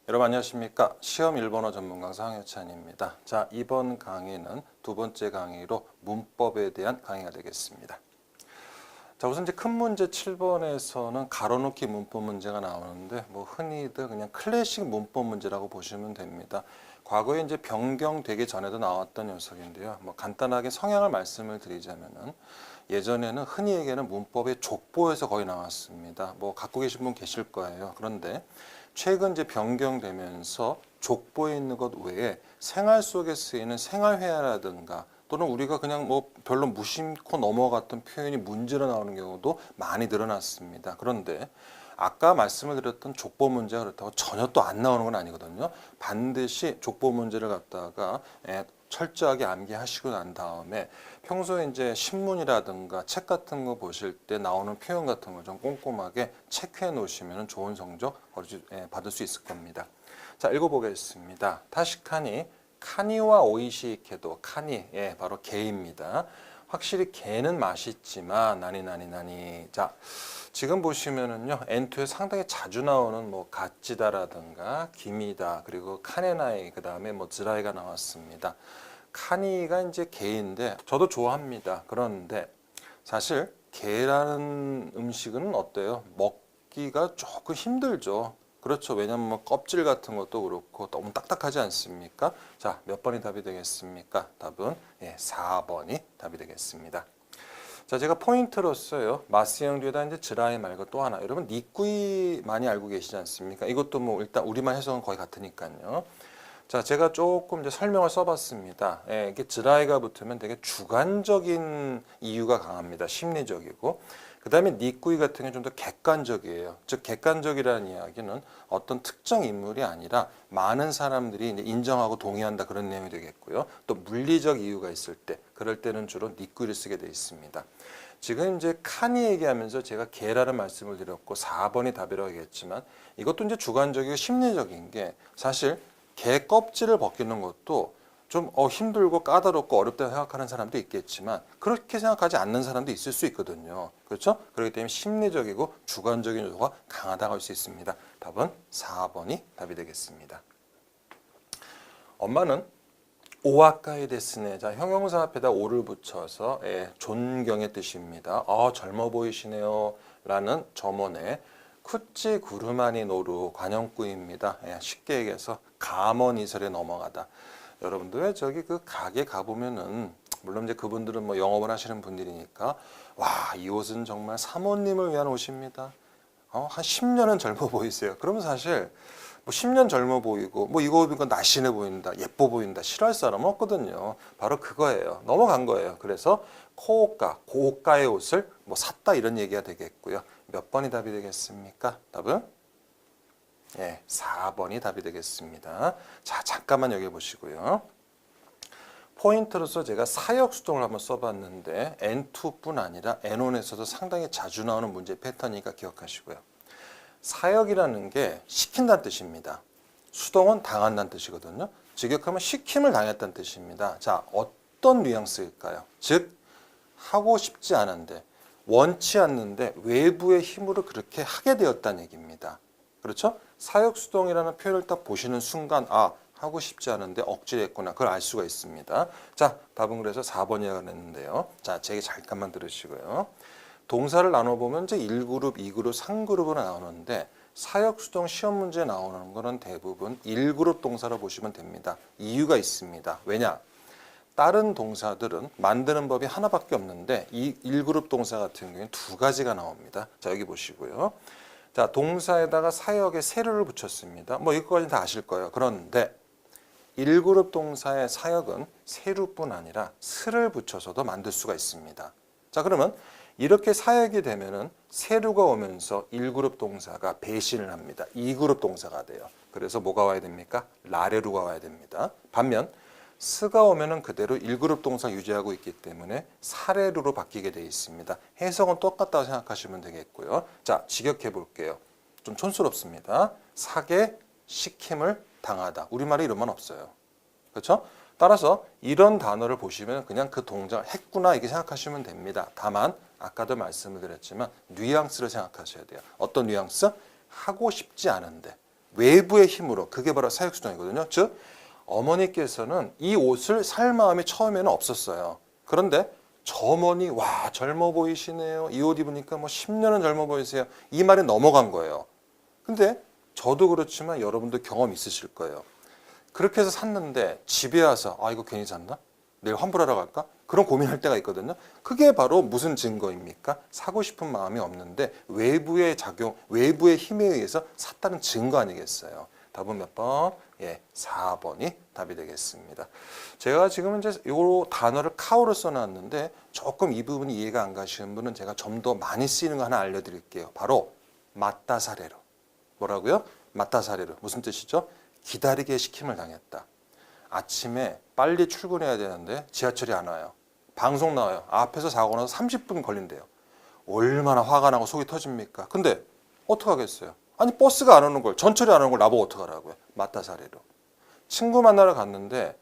여러분 안녕하십니까? 시험 일본어 전문 강사 황효찬입니다. 자, 이번 강의는 두 번째 강의로 문법에 대한 강의가 되겠습니다. 자, 우선 이제 큰 문제 7번에서는 가로놓기 문법 문제가 나오는데 흔히들 그냥 클래식 문법 문제라고 보시면 됩니다. 과거에 이제 변경되기 전에도 나왔던 녀석인데요. 간단하게 성향을 말씀을 드리자면은 예전에는 흔히 얘기하는 문법의 족보에서 거의 나왔습니다. 갖고 계신 분 계실 거예요. 그런데 최근 이제 변경되면서 족보에 있는 것 외에 생활 속에 쓰이는 생활회화라든가 또는 우리가 그냥 별로 무심코 넘어갔던 표현이 문제로 나오는 경우도 많이 늘어났습니다. 그런데 아까 말씀을 드렸던 족보 문제가 그렇다고 전혀 또 안 나오는 건 아니거든요. 반드시 족보 문제를 갖다가 철저하게 암기하시고 난 다음에 평소에 이제 신문이라든가 책 같은 거 보실 때 나오는 표현 같은 거 좀 꼼꼼하게 체크해 놓으시면 좋은 성적 받을 수 있을 겁니다. 자, 읽어보겠습니다. 타시카니 카니와 오이시케도 카니 바로 게입니다. 확실히 게는 맛있지만 나니. 자, 지금 보시면은요 N2에 상당히 자주 나오는 가찌다라든가 기미다 그리고 카네나이 그 다음에 즈라이가 나왔습니다. 카니가 이제 게인데 저도 좋아합니다. 그런데 사실 게라는 음식은 어때요? 먹기가 조금 힘들죠. 그렇죠. 왜냐면 껍질 같은 것도 그렇고 너무 딱딱하지 않습니까? 자, 몇 번이 답이 되겠습니까? 답은 4번이 답이 되겠습니다. 자, 제가 포인트로써요. 마스형 뒤에다 이제 즈라이 말고 또 하나. 여러분 니꾸이 많이 알고 계시지 않습니까? 이것도 일단 우리말 해석은 거의 같으니까요. 자, 제가 조금 이제 설명을 써봤습니다. 이게 즈라이가 붙으면 되게 주관적인 이유가 강합니다. 심리적이고. 그 다음에 니꾸이 같은 경우는 좀 더 객관적이에요. 즉 객관적이라는 이야기는 어떤 특정 인물이 아니라 많은 사람들이 이제 인정하고 동의한다 그런 내용이 되겠고요. 또 물리적 이유가 있을 때 그럴 때는 주로 니꾸이를 쓰게 되어 있습니다. 지금 이제 카니 얘기하면서 제가 게라는 말씀을 드렸고 4번이 답이라고 얘기했지만 이것도 이제 주관적이고 심리적인 게 사실 게 껍질을 벗기는 것도 좀 힘들고 까다롭고 어렵다고 생각하는 사람도 있겠지만 그렇게 생각하지 않는 사람도 있을 수 있거든요. 그렇죠? 그렇기 때문에 심리적이고 주관적인 요소가 강하다고 할 수 있습니다. 답은 4번이 답이 되겠습니다. 엄마는 오아카이 데스네. 자, 형용사 앞에다 오를 붙여서 존경의 뜻입니다. 젊어 보이시네요 라는 점원의 쿠치 구르마니 노루 관용구입니다. 쉽게 얘기해서 감언이설에 넘어가다. 여러분들 왜 저기 그 가게 가보면은 물론 이제 그분들은 영업을 하시는 분들이니까 와, 이 옷은 정말 사모님을 위한 옷입니다. 한 10년은 젊어 보이세요. 그러면 사실 10년 젊어 보이고 이거 입으니까 날씬해 보인다, 예뻐 보인다 싫어할 사람은 없거든요. 바로 그거예요. 넘어간 거예요. 그래서 고가의 옷을 샀다 이런 얘기가 되겠고요. 몇 번이 답이 되겠습니까? 답은 4번이 답이 되겠습니다. 자, 잠깐만 여기 보시고요. 포인트로서 제가 사역수동을 한번 써봤는데 N2뿐 아니라 N1에서도 상당히 자주 나오는 문제 패턴이니까 기억하시고요. 사역이라는 게 시킨다는 뜻입니다. 수동은 당한다는 뜻이거든요. 직역하면 시킴을 당했다는 뜻입니다. 자, 어떤 뉘앙스일까요? 즉, 하고 싶지 않은데 원치 않는데 외부의 힘으로 그렇게 하게 되었다는 얘기입니다. 그렇죠? 사역수동이라는 표현을 딱 보시는 순간 하고 싶지 않은데 억지로 했구나. 그걸 알 수가 있습니다. 자, 답은 그래서 4번이라고 했는데요. 자, 제 얘기 잠깐만 들으시고요. 동사를 나눠보면 이제 1그룹, 2그룹, 3그룹으로 나오는데 사역수동 시험 문제에 나오는 거는 대부분 1그룹 동사로 보시면 됩니다. 이유가 있습니다. 왜냐? 다른 동사들은 만드는 법이 하나밖에 없는데 이 1그룹 동사 같은 경우에는 두 가지가 나옵니다. 자, 여기 보시고요. 자, 동사에다가 사역에 세류를 붙였습니다. 이거까지는 다 아실 거예요. 그런데 1그룹 동사의 사역은 세류뿐 아니라 스를 붙여서도 만들 수가 있습니다. 자, 그러면 이렇게 사역이 되면은 세류가 오면서 1그룹 동사가 배신을 합니다. 2그룹 동사가 돼요. 그래서 뭐가 와야 됩니까? 라레루가 와야 됩니다. 반면 스가 오면은 그대로 1그룹 동사 유지하고 있기 때문에 사레루로 바뀌게 되어 있습니다. 해석은 똑같다고 생각하시면 되겠고요. 자, 직역해 볼게요. 좀 촌스럽습니다. 사계, 시킴을 당하다. 우리말에 이런 말 없어요. 그렇죠? 따라서 이런 단어를 보시면 그냥 그 동작을 했구나 이렇게 생각하시면 됩니다. 다만 아까도 말씀을 드렸지만 뉘앙스를 생각하셔야 돼요. 어떤 뉘앙스? 하고 싶지 않은데 외부의 힘으로, 그게 바로 사육수동이거든요. 즉 어머니께서는 이 옷을 살 마음이 처음에는 없었어요. 그런데 저 어머니 와 젊어 보이시네요. 이 옷 입으니까 뭐 10년은 젊어 보이세요. 이 말이 넘어간 거예요. 근데 저도 그렇지만 여러분도 경험 있으실 거예요. 그렇게 해서 샀는데 집에 와서 아 이거 괜히 샀나? 내일 환불하러 갈까? 그런 고민할 때가 있거든요. 그게 바로 무슨 증거입니까? 사고 싶은 마음이 없는데 외부의 작용, 외부의 힘에 의해서 샀다는 증거 아니겠어요? 답은 몇 번? 예, 4번이 답이 되겠습니다. 제가 지금 이제 이 단어를 카우로 써놨는데 조금 이 부분이 이해가 안 가시는 분은 제가 좀 더 많이 쓰이는 거 하나 알려드릴게요. 바로 맞다 사례로. 뭐라고요? 맞다 사례로. 무슨 뜻이죠? 기다리게 시킴을 당했다. 아침에 빨리 출근해야 되는데 지하철이 안 와요. 방송 나와요. 앞에서 사고 나서 30분 걸린대요. 얼마나 화가 나고 속이 터집니까? 근데 어떡하겠어요? 아니 버스가 안 오는 걸, 전철이 안 오는 걸 나보고 어떡하라고요? 맞다 사례로. 친구 만나러 갔는데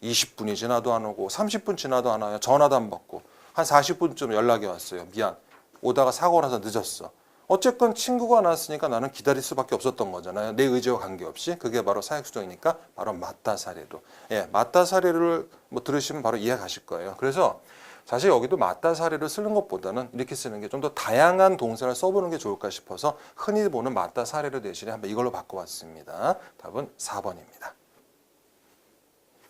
20분이 지나도 안 오고 30분 지나도 안 와요. 전화도 안 받고 한 40분쯤 연락이 왔어요. 미안. 오다가 사고 나서 늦었어. 어쨌건 친구가 나왔으니까 나는 기다릴 수밖에 없었던 거잖아요. 내 의지와 관계없이. 그게 바로 사역수동이니까 바로 맞다 사례로. 예, 맞다 사례를 뭐 들으시면 바로 이해 가실 거예요. 그래서 사실 여기도 맞다 사례를 쓰는 것보다는 이렇게 쓰는 게 좀 더 다양한 동사를 써보는 게 좋을까 싶어서 흔히 보는 맞다 사례를 대신에 한번 이걸로 바꿔봤습니다. 답은 4번입니다.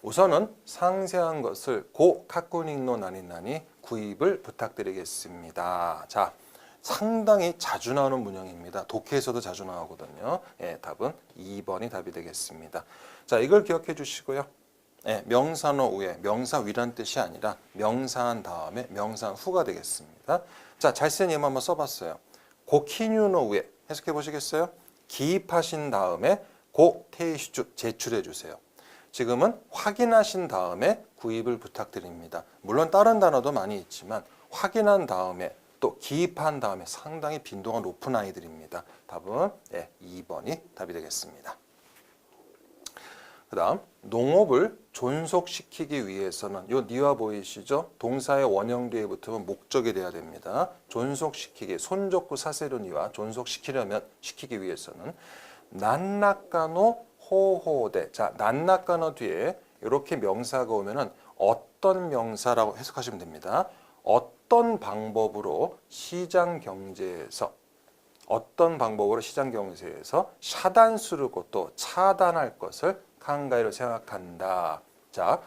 우선은 상세한 것을 고 카쿠닉노 나니나니 구입을 부탁드리겠습니다. 자, 상당히 자주 나오는 문형입니다. 독해에서도 자주 나오거든요. 예, 답은 2번이 답이 되겠습니다. 자, 이걸 기억해 주시고요. 예, 명사노 후에 명사 위란 뜻이 아니라 명사한 다음에 명사한 후가 되겠습니다. 자, 잘 쓴 예문 한번 써봤어요. 고키뉴노 후에 해석해 보시겠어요? 기입하신 다음에 고 테이슈 제출해 주세요. 지금은 확인하신 다음에 구입을 부탁드립니다. 물론 다른 단어도 많이 있지만 확인한 다음에 또 기입한 다음에 상당히 빈도가 높은 아이들입니다. 답은 2번이 답이 되겠습니다. 그 다음 농업을 존속시키기 위해서는 요 니와 보이시죠? 동사의 원형 뒤에 붙으면 목적이 돼야 됩니다. 존속시키기, 손적구 사세로 니와 존속시키려면 시키기 위해서는 난나카노 호호데. 자, 난나카노 뒤에 이렇게 명사가 오면은 어떤 명사라고 해석하시면 됩니다. 어떤 방법으로 시장 경제에서 샤단する 것도 차단할 것을 칸가이로 생각한다. 자,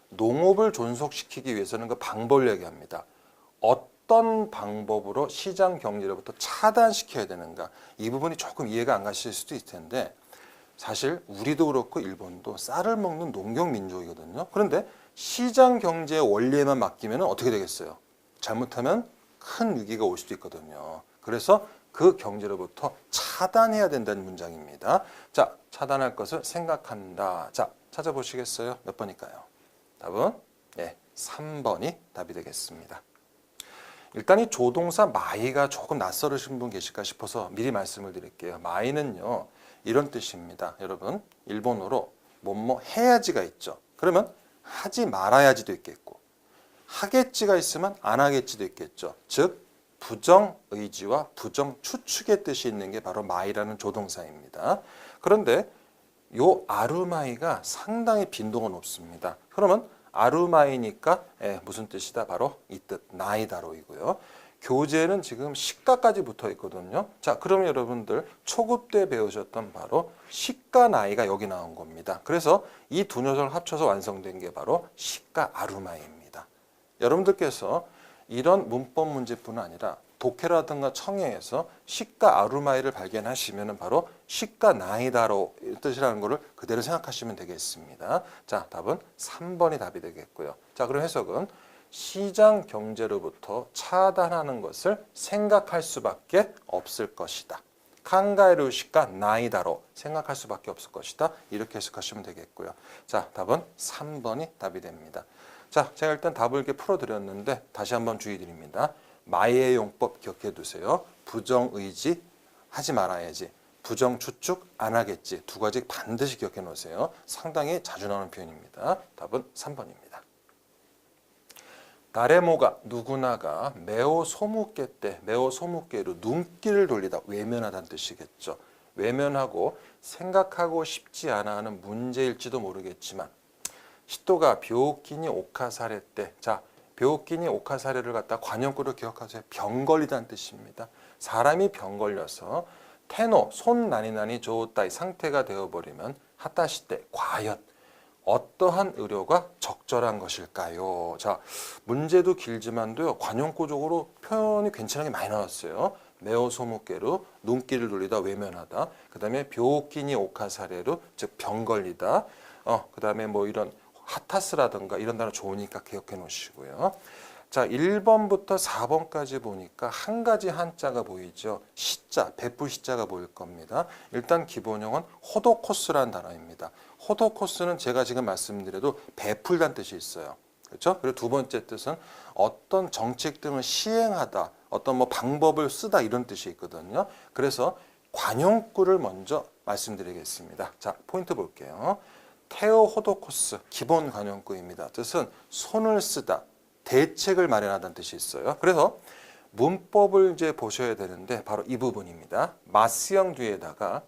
농업을 존속시키기 위해서는 그 방법을 얘기합니다. 어떤 방법으로 시장 경제로부터 차단시켜야 되는가? 이 부분이 조금 이해가 안 가실 수도 있을 텐데 사실 우리도 그렇고 일본도 쌀을 먹는 농경 민족이거든요. 그런데 시장 경제의 원리에만 맡기면 어떻게 되겠어요? 잘못하면 큰 위기가 올 수도 있거든요. 그래서 그 경제로부터 차단해야 된다는 문장입니다. 자, 차단할 것을 생각한다. 자, 찾아보시겠어요? 몇 번일까요? 답은 3번이 답이 되겠습니다. 일단 이 조동사 마이가 조금 낯설으신 분 계실까 싶어서 미리 말씀을 드릴게요. 마이는요, 이런 뜻입니다. 여러분, 일본어로 뭐뭐 해야지가 있죠. 그러면 하지 말아야지도 있겠고 하겠지가 있으면 안 하겠지도 있겠죠. 즉 부정 의지와 부정 추측의 뜻이 있는 게 바로 마이라는 조동사입니다. 그런데 요 아루마이가 상당히 빈도가 높습니다. 그러면 아루마이니까 무슨 뜻이다? 바로 이 뜻 나이다로이고요. 교재는 지금 시가까지 붙어 있거든요. 자, 그러면 여러분들 초급 때 배우셨던 바로 시가 나이가 여기 나온 겁니다. 그래서 이 두 녀석을 합쳐서 완성된 게 바로 시가 아루마이입니다. 여러분들께서 이런 문법 문제뿐 아니라 독해라든가 청해에서 시가 아루마이를 발견하시면 바로 시가 나이다로 뜻이라는 것을 그대로 생각하시면 되겠습니다. 자, 답은 3번이 답이 되겠고요. 자, 그럼 해석은 시장 경제로부터 차단하는 것을 생각할 수밖에 없을 것이다. 칸가에루 시가 나이다로 생각할 수밖에 없을 것이다. 이렇게 해석하시면 되겠고요. 자, 답은 3번이 답이 됩니다. 자, 제가 일단 답을 이렇게 풀어드렸는데 다시 한번 주의 드립니다. 마이의 용법 기억해 두세요. 부정 의지 하지 말아야지. 부정 추측 안 하겠지. 두 가지 반드시 기억해 놓으세요. 상당히 자주 나오는 표현입니다. 답은 3번입니다. 다레모가 누구나가 매우 소무께 때 매우 소무께로 눈길을 돌리다 외면하다는 뜻이겠죠. 외면하고 생각하고 싶지 않아 하는 문제일지도 모르겠지만 시토가 벼끼니 오카사레 때, 자, 벼끼니 오카사레를 갖다 관용구로 기억하세요. 병 걸리다는 뜻입니다. 사람이 병 걸려서 테노, 손 나니나니 좋다이 상태가 되어버리면 하타시 때 과연 어떠한 의료가 적절한 것일까요? 자, 문제도 길지만도요, 관용구적으로 표현이 괜찮게 많이 나왔어요. 메오 소무께로 눈길을 돌리다 외면하다. 그 다음에 벼끼니 오카사레로 즉 병 걸리다. 그 다음에 뭐 이런 하타스라든가 이런 단어 좋으니까 기억해 놓으시고요. 자, 1번부터 4번까지 보니까 한 가지 한자가 보이죠. 시자, 베풀 시자가 보일 겁니다. 일단 기본형은 호도코스라는 단어입니다. 호도코스는 제가 지금 말씀드려도 베풀다는 뜻이 있어요. 그렇죠? 그리고 두 번째 뜻은 어떤 정책 등을 시행하다, 어떤 뭐 방법을 쓰다 이런 뜻이 있거든요. 그래서 관용구를 먼저 말씀드리겠습니다. 자, 포인트 볼게요. 테오 호도코스, 기본 관용구입니다. 뜻은 손을 쓰다, 대책을 마련하다는 뜻이 있어요. 그래서 문법을 이제 보셔야 되는데 바로 이 부분입니다. 마스형 뒤에다가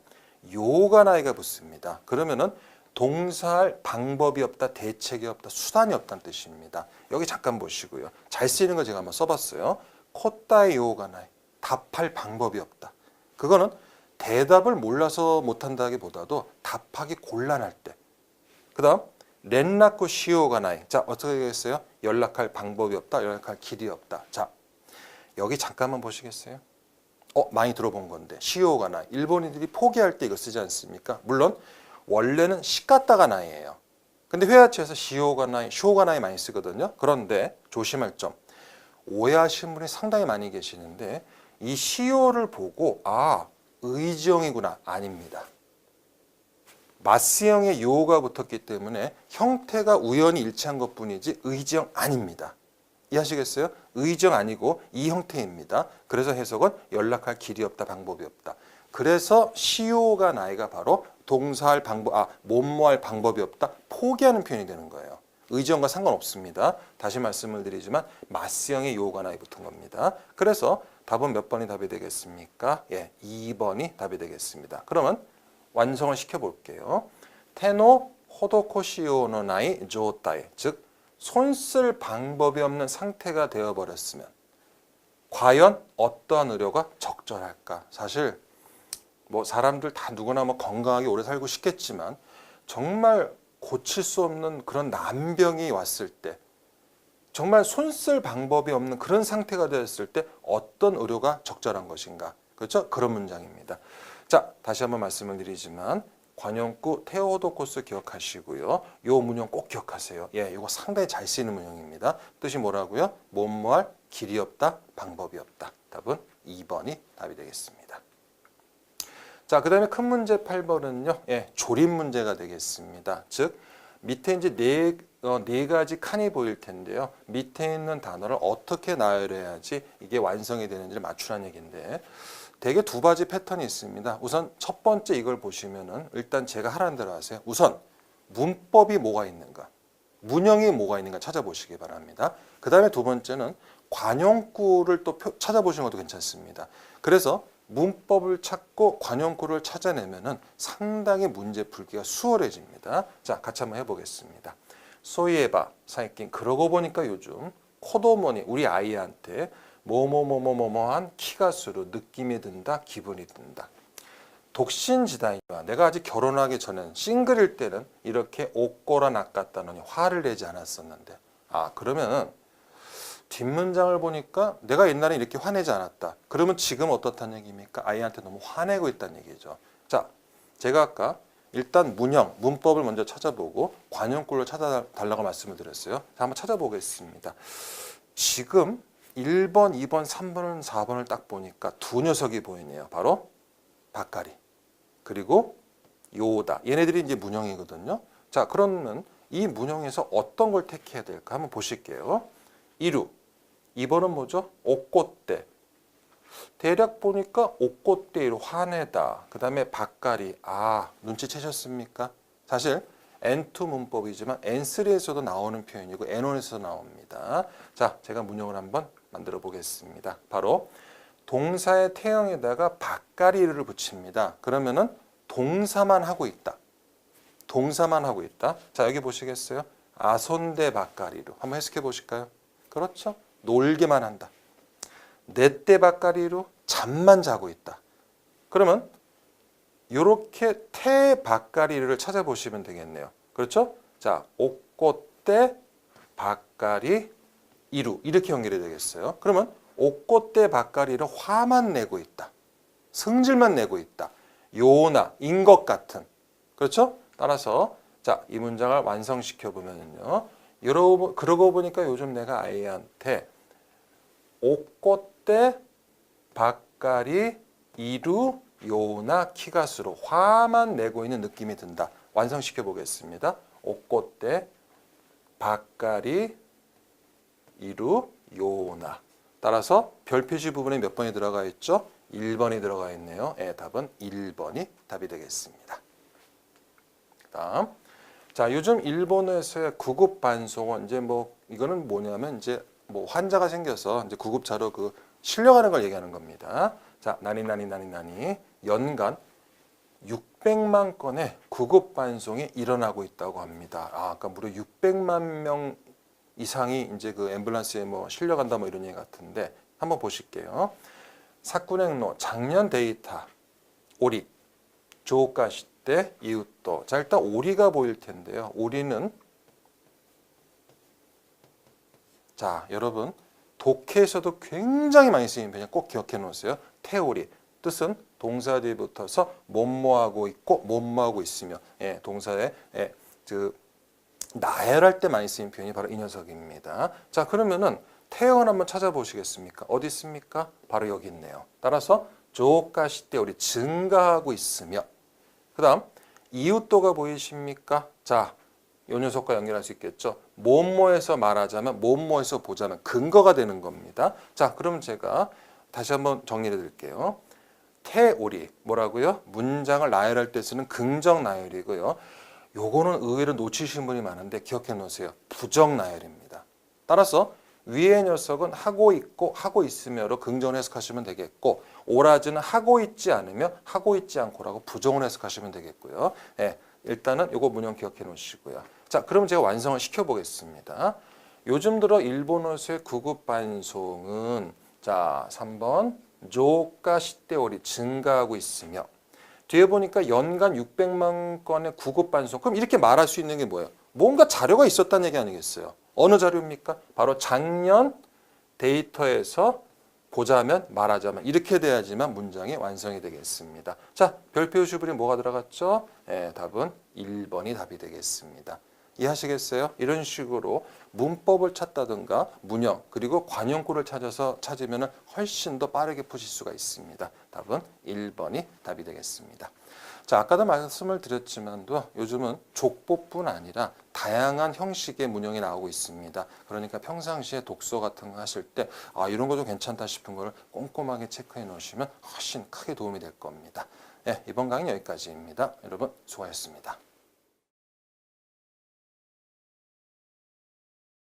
요가나이가 붙습니다. 그러면은 동사할 방법이 없다, 대책이 없다, 수단이 없다는 뜻입니다. 여기 잠깐 보시고요. 잘 쓰이는 거 제가 한번 써봤어요. 코타이 요가나이, 답할 방법이 없다. 그거는 대답을 몰라서 못한다기보다도 답하기 곤란할 때. 그 다음 렌라쿠 시오가 나이. 자, 어떻게 되겠어요? 연락할 방법이 없다, 연락할 길이 없다. 자, 여기 잠깐만 보시겠어요? 많이 들어본 건데 시오가 나이. 일본인들이 포기할 때 이거 쓰지 않습니까? 물론 원래는 시까다가 나이예요. 근데 회화체에서 시오가 나이, 쇼가 나이 많이 쓰거든요. 그런데 조심할 점, 오해하시는 분이 상당히 많이 계시는데 이 시오를 보고 의지형이구나. 아닙니다. 마스형의 요가 붙었기 때문에 형태가 우연히 일치한 것뿐이지 의지형 아닙니다. 이해하시겠어요? 의지형 아니고 이 형태입니다. 그래서 해석은 연락할 길이 없다, 방법이 없다. 그래서 시오가 나이가 바로 동사할 방법, 뭐뭐할 방법이 없다, 포기하는 표현이 되는 거예요. 의지형과 상관없습니다. 다시 말씀을 드리지만 마스형의 요가 나이 붙은 겁니다. 그래서 답은 몇 번이 답이 되겠습니까? 2번이 답이 되겠습니다. 그러면 완성을 시켜볼게요. 테노 호도코시오노 나이 조타이, 즉 손 쓸 방법이 없는 상태가 되어버렸으면 과연 어떠한 의료가 적절할까? 사실 뭐 사람들 다 누구나 뭐 건강하게 오래 살고 싶겠지만 정말 고칠 수 없는 그런 난병이 왔을 때, 정말 손 쓸 방법이 없는 그런 상태가 되었을 때 어떤 의료가 적절한 것인가? 그렇죠? 그런 문장입니다. 자, 다시 한번 말씀을 드리지만 관용구 테오도코스 기억하시고요. 요 문형 꼭 기억하세요. 이거 상당히 잘 쓰이는 문형입니다. 뜻이 뭐라고요? 뭐뭐할 길이 없다, 방법이 없다. 답은 2번이 답이 되겠습니다. 자, 그 다음에 큰 문제 8번은요. 조립 문제가 되겠습니다. 즉 밑에 이제 네 가지 칸이 보일 텐데요. 밑에 있는 단어를 어떻게 나열해야지 이게 완성이 되는지를 맞추라는 얘기인데 대개 두 가지 패턴이 있습니다. 우선 첫 번째 이걸 보시면은 일단 제가 하라는 대로 하세요. 우선 문법이 뭐가 있는가, 문형이 뭐가 있는가 찾아보시기 바랍니다. 그 다음에 두 번째는 관용구를 또 찾아보시는 것도 괜찮습니다. 그래서 문법을 찾고 관용구를 찾아내면은 상당히 문제 풀기가 수월해집니다. 자, 같이 한번 해보겠습니다. 소이에바 사이킨, 그러고 보니까 요즘 코도모니, 우리 아이한테 뭐뭐뭐뭐뭐한 키가 수로 느낌이 든다, 기분이 든다. 독신지다이와 내가 아직 결혼하기 전엔 싱글일 때는 이렇게 옷꼬라 낚았다느니 화를 내지 않았었는데 그러면 뒷문장을 보니까 내가 옛날에 이렇게 화내지 않았다. 그러면 지금 어떻다는 얘기입니까? 아이한테 너무 화내고 있다는 얘기죠. 자, 제가 아까 일단 문형, 문법을 먼저 찾아보고 관용구를 찾아달라고 말씀을 드렸어요. 자, 한번 찾아보겠습니다. 지금 1번, 2번, 3번, 4번을 딱 보니까 두 녀석이 보이네요. 바로 바까리 그리고 요다. 얘네들이 이제 문형이거든요. 자, 그러면 이 문형에서 어떤 걸 택해야 될까 한번 보실게요. 이루, 2번은 뭐죠? 옷꽃대. 대략 보니까 옷꽃대로 화내다. 그 다음에 바까리. 눈치채셨습니까? 사실 N2 문법이지만 N3에서도 나오는 표현이고 N1에서도 나옵니다. 자, 제가 문형을 한번 만들어 보겠습니다. 바로 동사의 태형에다가 밭가리를 붙입니다. 그러면은 동사만 하고 있다. 동사만 하고 있다. 자, 여기 보시겠어요? 아손대 밭가리로. 한번 해석해 보실까요? 그렇죠? 놀게만 한다. 내 때 밭가리로 잠만 자고 있다. 그러면 이렇게 태 밭가리를 찾아보시면 되겠네요. 그렇죠? 자, 옥꽃대 밭가리 이루 이렇게 연결이 되겠어요. 그러면 옥꽃대 밭가리로 화만 내고 있다. 성질만 내고 있다. 요나 인 것 같은. 그렇죠? 따라서 자, 이 문장을 완성시켜 보면요. 그러고 보니까 요즘 내가 아이한테 옥꽃대 밭가리 이루 요나 키가수로 화만 내고 있는 느낌이 든다. 완성시켜 보겠습니다. 옥꽃대 밭가리 이루 요나. 따라서 별 표시 부분에 몇 번이 들어가 있죠? 1번이 들어가 있네요. 답은 1번이 답이 되겠습니다. 다음. 자, 요즘 일본에서의 구급 반송은 이제 뭐 이거는 뭐냐면 이제 뭐 환자가 생겨서 이제 구급차로 그 실려가는 걸 얘기하는 겁니다. 자, 나니 연간 600만 건의 구급 반송이 일어나고 있다고 합니다. 그러니까 무려 600만 명 이상이 이제 그 앰뷸런스에 뭐 실려간다 뭐 이런 얘기 같은데 한번 보실게요. 사쿠넨노 작년 데이터 오리 조가시대 이웃도. 자, 일단 오리가 보일 텐데요. 오리는 자, 여러분 독해에서도 굉장히 많이 쓰이는 표현 꼭 기억해 놓으세요. 태오리. 뜻은 동사 뒤에 붙어서 뭐뭐하고 있고 뭐뭐하고 있으며 동사에 그 나열할 때 많이 쓰이는 표현이 바로 이 녀석입니다. 자, 그러면은 태형을 한번 찾아보시겠습니까? 어디 있습니까? 바로 여기 있네요. 따라서 조가시대 우리 증가하고 있으며 그 다음 이웃도가 보이십니까? 자, 이 녀석과 연결할 수 있겠죠. 뭐뭐에서 말하자면 뭐뭐에서 보자면 근거가 되는 겁니다. 자, 그럼 제가 다시 한번 정리해 드릴게요. 태오리 뭐라고요? 문장을 나열할 때 쓰는 긍정 나열이고요. 요거는 의외로 놓치시는 분이 많은데 기억해 놓으세요. 부정 나열입니다. 따라서 위의 녀석은 하고 있고 하고 있으며로 긍정을 해석하시면 되겠고 오라즈는 하고 있지 않으며 하고 있지 않고라고 부정을 해석하시면 되겠고요. 일단은 요거 문형 기억해 놓으시고요. 자, 그럼 제가 완성을 시켜 보겠습니다. 요즘 들어 일본어의 구급 반송은 자, 3번 조가 시대오리 증가하고 있으며 뒤에 보니까 연간 600만 건의 구급 반송. 그럼 이렇게 말할 수 있는 게 뭐예요? 뭔가 자료가 있었다는 얘기 아니겠어요? 어느 자료입니까? 바로 작년 데이터에서 보자면 말하자면 이렇게 돼야지만 문장이 완성이 되겠습니다. 자, 별표 주불이 뭐가 들어갔죠? 답은 1번이 답이 되겠습니다. 이해하시겠어요? 이런 식으로 문법을 찾다든가 문형 그리고 관용구를 찾으면 훨씬 더 빠르게 푸실 수가 있습니다. 답은 1번이 답이 되겠습니다. 자, 아까도 말씀을 드렸지만도 요즘은 족보뿐 아니라 다양한 형식의 문형이 나오고 있습니다. 그러니까 평상시에 독서 같은 거 하실 때 이런 것도 괜찮다 싶은 걸 꼼꼼하게 체크해 놓으시면 훨씬 크게 도움이 될 겁니다. 이번 강의 여기까지입니다. 여러분 수고하셨습니다.